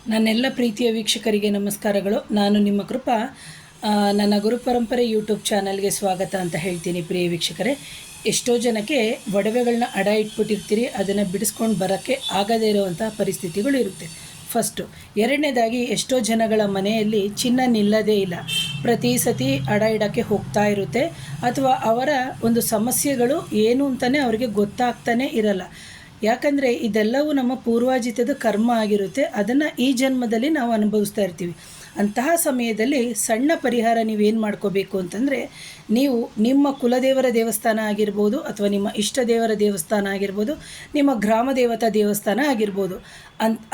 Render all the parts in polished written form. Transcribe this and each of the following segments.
ನನ್ನೆಲ್ಲ ಪ್ರೀತಿಯ ವೀಕ್ಷಕರಿಗೆ ನಮಸ್ಕಾರಗಳು. ನಾನು ನಿಮ್ಮ ಕೃಪಾ. ನನ್ನ ಗುರುಪರಂಪರೆ ಯೂಟ್ಯೂಬ್ ಚಾನಲ್ಗೆ ಸ್ವಾಗತ ಅಂತ ಹೇಳ್ತೀನಿ. ಪ್ರಿಯ ವೀಕ್ಷಕರೇ, ಎಷ್ಟೋ ಜನಕ್ಕೆ ಒಡವೆಗಳನ್ನ ಅಡ ಇಟ್ಬಿಟ್ಟಿರ್ತೀರಿ, ಅದನ್ನು ಬಿಡಿಸ್ಕೊಂಡು ಬರೋಕ್ಕೆ ಆಗದೇ ಇರುವಂಥ ಪರಿಸ್ಥಿತಿಗಳು ಇರುತ್ತೆ. ಫಸ್ಟು. ಎರಡನೇದಾಗಿ, ಎಷ್ಟೋ ಜನಗಳ ಮನೆಯಲ್ಲಿ ಚಿನ್ನ ನಿಲ್ಲದೇ ಇಲ್ಲ, ಪ್ರತಿ ಸತಿ ಅಡ ಇಡೋಕ್ಕೆ ಹೋಗ್ತಾ ಇರುತ್ತೆ, ಅಥವಾ ಅವರ ಒಂದು ಸಮಸ್ಯೆಗಳು ಏನು ಅಂತಲೇ ಅವರಿಗೆ ಗೊತ್ತಾಗ್ತಾನೆ ಇರಲ್ಲ. ಯಾಕಂದರೆ ಇದೆಲ್ಲವೂ ನಮ್ಮ ಪೂರ್ವಾಜಿತದ ಕರ್ಮ ಆಗಿರುತ್ತೆ, ಅದನ್ನು ಈ ಜನ್ಮದಲ್ಲಿ ನಾವು ಅನುಭವಿಸ್ತಾ ಇರ್ತೀವಿ. ಅಂತಹ ಸಮಯದಲ್ಲಿ ಸಣ್ಣ ಪರಿಹಾರ ನೀವೇನು ಮಾಡ್ಕೋಬೇಕು ಅಂತಂದರೆ, ನೀವು ನಿಮ್ಮ ಕುಲದೇವರ ದೇವಸ್ಥಾನ ಆಗಿರ್ಬೋದು, ಅಥವಾ ನಿಮ್ಮ ಇಷ್ಟ ದೇವರ ದೇವಸ್ಥಾನ ಆಗಿರ್ಬೋದು, ನಿಮ್ಮ ಗ್ರಾಮ ದೇವತಾ ದೇವಸ್ಥಾನ ಆಗಿರ್ಬೋದು,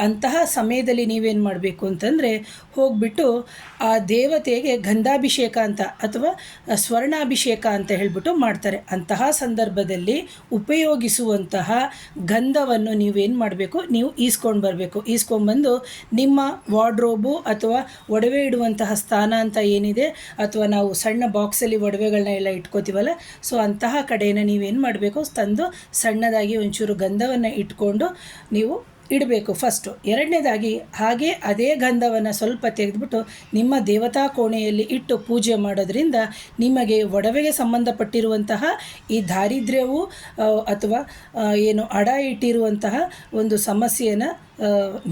ಅಂತಹ ಸಮಯದಲ್ಲಿ ನೀವೇನು ಮಾಡಬೇಕು ಅಂತಂದರೆ, ಹೋಗಿಬಿಟ್ಟು ಆ ದೇವತೆಗೆ ಗಂಧಾಭಿಷೇಕ ಅಂತ ಅಥವಾ ಸ್ವರ್ಣಾಭಿಷೇಕ ಅಂತ ಹೇಳಿಬಿಟ್ಟು ಮಾಡ್ತಾರೆ. ಅಂತಹ ಸಂದರ್ಭದಲ್ಲಿ ಉಪಯೋಗಿಸುವಂತಹ ಗಂಧವನ್ನು ನೀವೇನು ಮಾಡಬೇಕು, ನೀವು ಈಸ್ಕೊಂಡು ಬರಬೇಕು. ಈಸ್ಕೊಂಡ್ಬಂದು ನಿಮ್ಮ ವಾರ್ಡ್ರೋಬು ಅಥವಾ ಒಡವೆ ಇಡುವಂತಹ ಸ್ಥಾನ ಅಂತ ಏನಿದೆ, ಅಥವಾ ನಾವು ಸಣ್ಣ ಬಾಕ್ಸಲ್ಲಿ ಒಡವೆಗಳನ್ನ ಎಲ್ಲ ಇಟ್ಕೋತೀವಲ್ಲ, ಸೊ ಅಂತಹ ಕಡೆಯನ್ನು ನೀವೇನು ಮಾಡಬೇಕು, ತಂದು ಸಣ್ಣದಾಗಿ ಒಂಚೂರು ಗಂಧವನ್ನು ಇಟ್ಕೊಂಡು ನೀವು ಇಡಬೇಕು ಫಸ್ಟು. ಎರಡನೇದಾಗಿ, ಹಾಗೆ ಅದೇ ಗಂಧವನ್ನು ಸ್ವಲ್ಪ ತೆಗೆದುಬಿಟ್ಟು ನಿಮ್ಮ ದೇವತಾ ಕೋಣೆಯಲ್ಲಿ ಇಟ್ಟು ಪೂಜೆ ಮಾಡೋದ್ರಿಂದ ನಿಮಗೆ ಒಡವೆಗೆ ಸಂಬಂಧಪಟ್ಟಿರುವಂತಹ ಈ ದಾರಿದ್ರ್ಯವು ಅಥವಾ ಏನು ಅಡ ಇಟ್ಟಿರುವಂತಹ ಒಂದು ಸಮಸ್ಯೆಯನ್ನು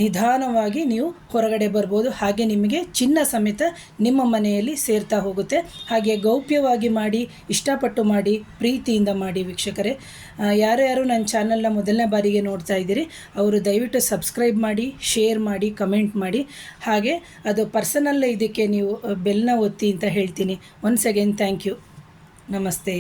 ನಿಧಾನವಾಗಿ ನೀವು ಹೊರಗಡೆ ಬರ್ಬೋದು. ಹಾಗೆ ನಿಮಗೆ ಚಿನ್ನ ಸಮೇತ ನಿಮ್ಮ ಮನೆಯಲ್ಲಿ ಸೇರ್ತಾ ಹೋಗುತ್ತೆ. ಹಾಗೆ ಗೌಪ್ಯವಾಗಿ ಮಾಡಿ, ಇಷ್ಟಪಟ್ಟು ಮಾಡಿ, ಪ್ರೀತಿಯಿಂದ ಮಾಡಿ. ವೀಕ್ಷಕರೇ, ಯಾರ್ಯಾರು ನನ್ನ ಚಾನಲ್ನ ಮೊದಲನೇ ಬಾರಿಗೆ ನೋಡ್ತಾ ಇದ್ದೀರಿ, ಅವರು ದಯವಿಟ್ಟು ಸಬ್ಸ್ಕ್ರೈಬ್ ಮಾಡಿ, ಶೇರ್ ಮಾಡಿ, ಕಮೆಂಟ್ ಮಾಡಿ. ಹಾಗೆ ಅದು ಪರ್ಸನಲ್ ಇದಕ್ಕೆ ನೀವು ಬೆಲ್ನ ಒತ್ತಿ ಅಂತ ಹೇಳ್ತೀನಿ. Once again thank you. ನಮಸ್ತೆ.